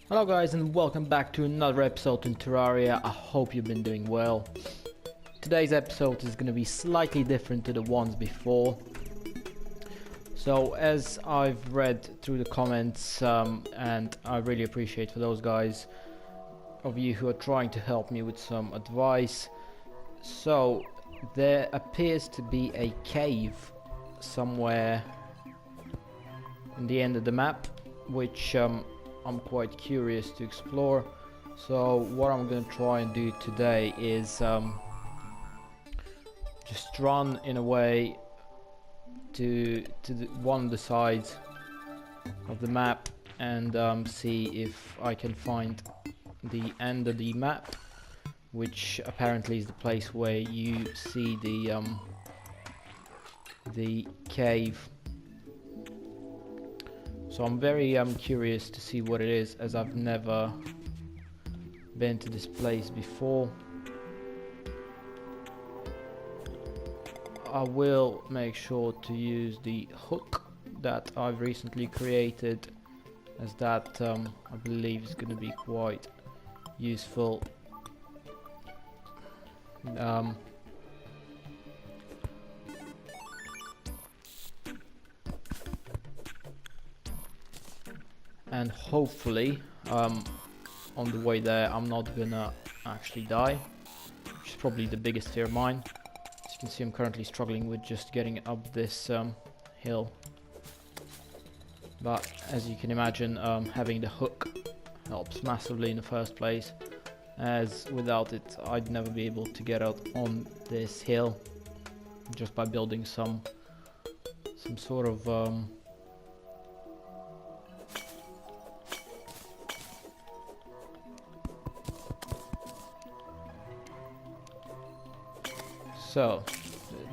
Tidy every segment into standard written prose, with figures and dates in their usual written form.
Hello guys and welcome back to another episode in Terraria. I hope you've been doing well. Today's episode is going to be slightly different to the ones before. So as I've read through the comments, and I really appreciate for those guys of you who are trying to help me with some advice. So there appears to be a cave somewhere in the end of the map, which I'm quite curious to explore. So what I'm going to try and do today is just run in a way to one of the sides of the map and see if I can find the end of the map, which apparently is the place where you see the cave. So I'm very curious to see what it is, as I've never been to this place before. I will make sure to use the hook that I've recently created, as that I believe is going to be quite useful. And hopefully on the way there I'm not gonna actually die, which is probably the biggest fear of mine. As you can see, I'm currently struggling with just getting up this hill, but as you can imagine, having the hook helps massively in the first place, as without it I'd never be able to get out on this hill just by building some sort of So,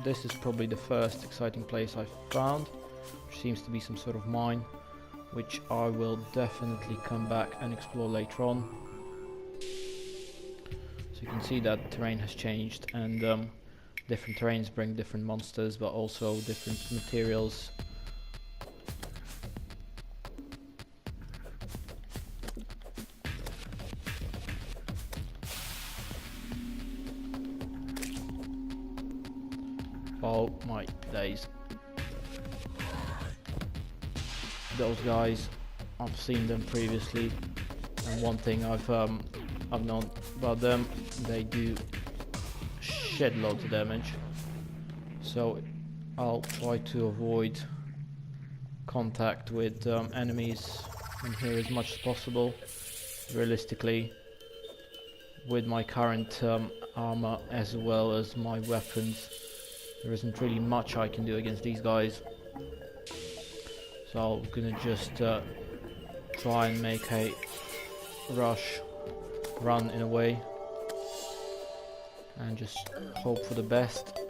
this is probably the first exciting place I've found, which seems to be some sort of mine, which I will definitely come back and explore later on. So you can see that the terrain has changed, and different terrains bring different monsters, but also different materials. Oh my days. Those guys, I've seen them previously, and one thing I've known about them, they do shed loads of damage. So I'll try to avoid contact with enemies in here as much as possible. Realistically, with my current armor as well as my weapons, there isn't really much I can do against these guys. So I'm gonna just try and make a run in a way, and just hope for the best.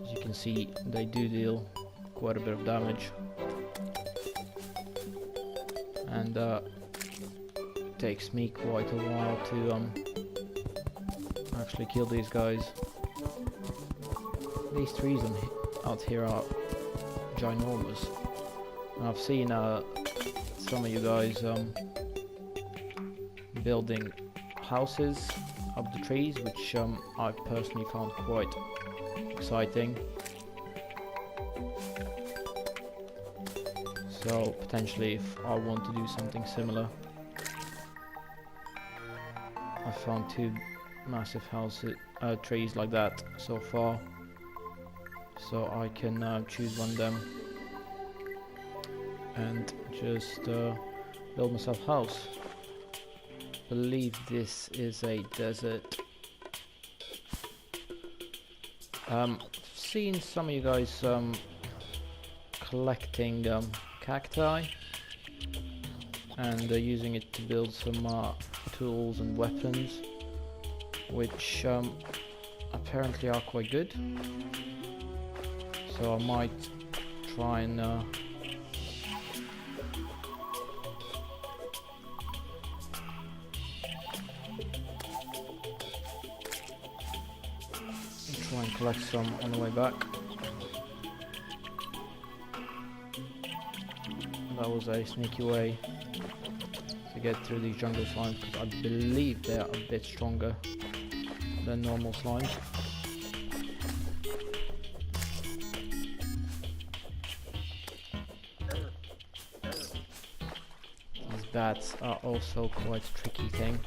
As you can see, they do deal quite a bit of damage, and it takes me quite a while to actually kill these guys. These trees out here are ginormous, and I've seen some of you guys building houses up the trees, which I've personally found quite exciting. So potentially, if I want to do something similar, I found two massive trees like that so far. So I can choose one of them and just build myself a house. I believe this is a desert. I've seen some of you guys collecting cacti and using it to build some tools and weapons, which apparently are quite good. So I might try and collect some on the way back. That was a sneaky way to get through these jungle slimes, because I believe they are a bit stronger than normal slimes. These bats are also quite a tricky thing.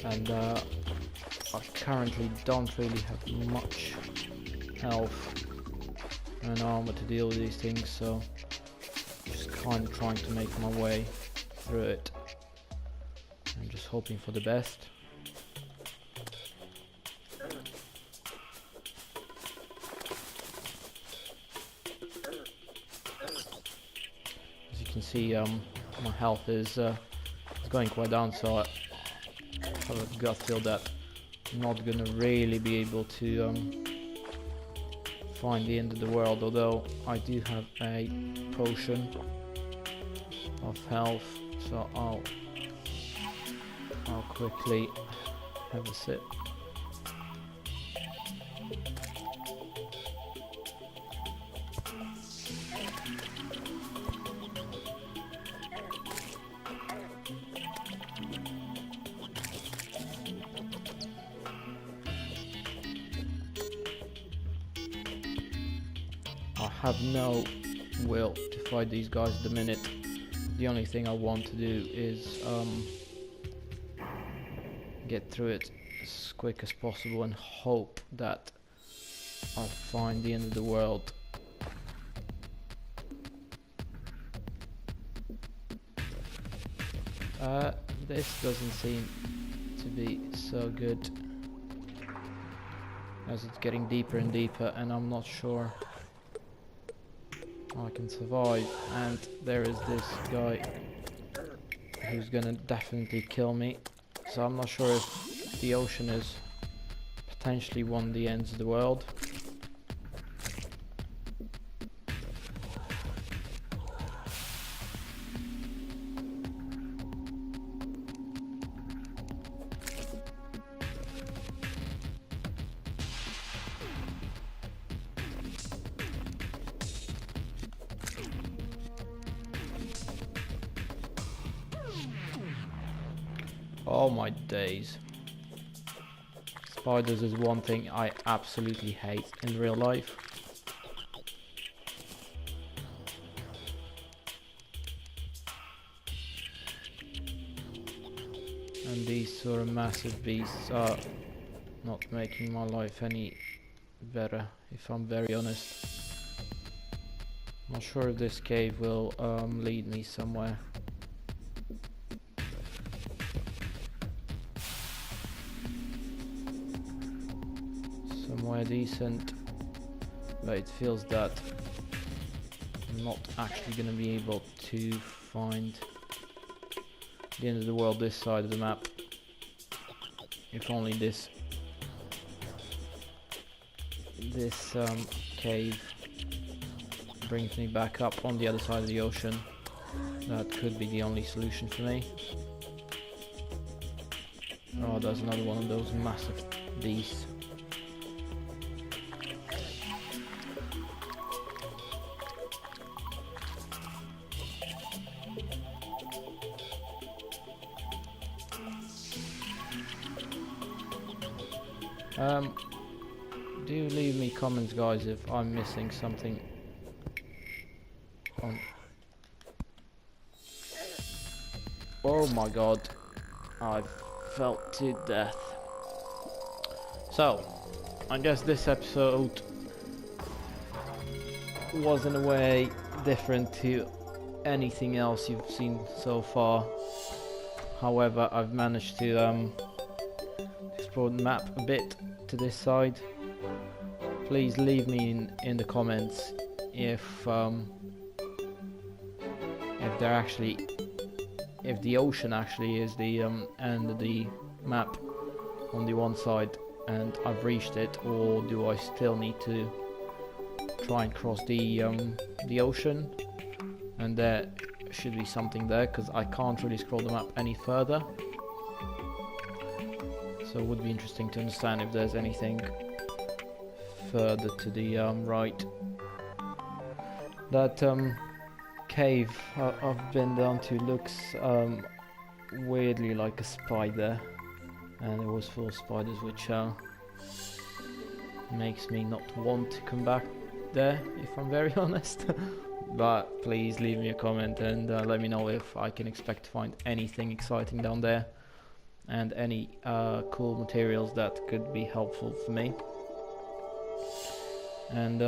And I currently don't really have much health and armor to deal with these things, so just kind of trying to make my way through it and just hoping for the best. As you can see, my health is going quite down, so I have a gut feel that I'm not gonna really be able to find the end of the world, although I do have a potion of health, so I'll quickly have a sip. I have no will to fight these guys at the minute. The only thing I want to do is get through it as quick as possible and hope that I'll find the end of the world. This doesn't seem to be so good, as it's getting deeper and deeper, and I'm not sure I can survive. And there is this guy who's gonna definitely kill me, so I'm not sure if the ocean is potentially one of the ends of the world. Oh my days. Spiders is one thing I absolutely hate in real life. And these sort of massive beasts are not making my life any better, if I'm very honest. Not sure if this cave will lead me somewhere. Somewhere decent, but it feels that I'm not actually going to be able to find the end of the world this side of the map. If only this cave brings me back up on the other side of the ocean, that could be the only solution for me. Oh, there's another one of those massive beasts. Do leave me comments, guys, if I'm missing something on... Oh my god, I've felt to death. So, I guess this episode was in a way different to anything else you've seen so far. However, I've managed to explore the map a bit to this side. Please leave me in the comments if the ocean actually is the end of the map on the one side and I've reached it, or do I still need to try and cross the ocean, and there should be something there because I can't really scroll the map any further. So it would be interesting to understand if there's anything further to the right that cave I've been down to looks weirdly like a spider, and it was full of spiders, which makes me not want to come back there, if I'm very honest. But please leave me a comment and let me know if I can expect to find anything exciting down there, and any cool materials that could be helpful for me. And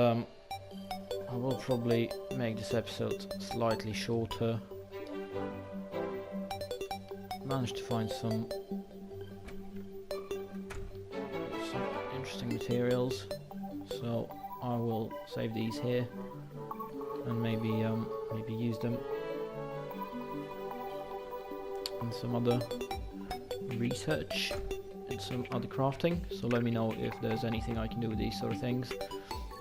I will probably make this episode slightly shorter. Managed to find some interesting materials, so I will save these here and maybe use them in some other research and some other crafting. So let me know if there's anything I can do with these sort of things.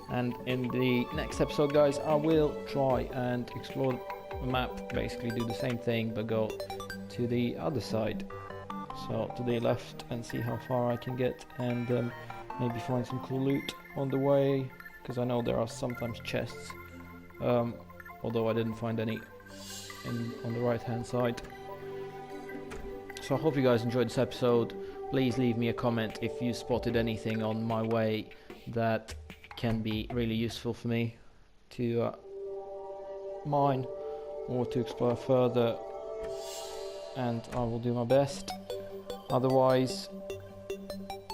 And in the next episode, guys, I will try and explore the map, basically do the same thing but go to the other side, so to the left, and see how far I can get, and maybe find some cool loot on the way, because I know there are sometimes chests, although I didn't find any on the right hand side. So I hope you guys enjoyed this episode. Please leave me a comment if you spotted anything on my way that can be really useful for me to mine or to explore further, and I will do my best. Otherwise,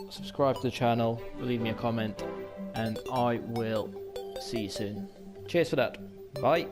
subscribe to the channel, leave me a comment, and I will see you soon. Cheers for that. Bye.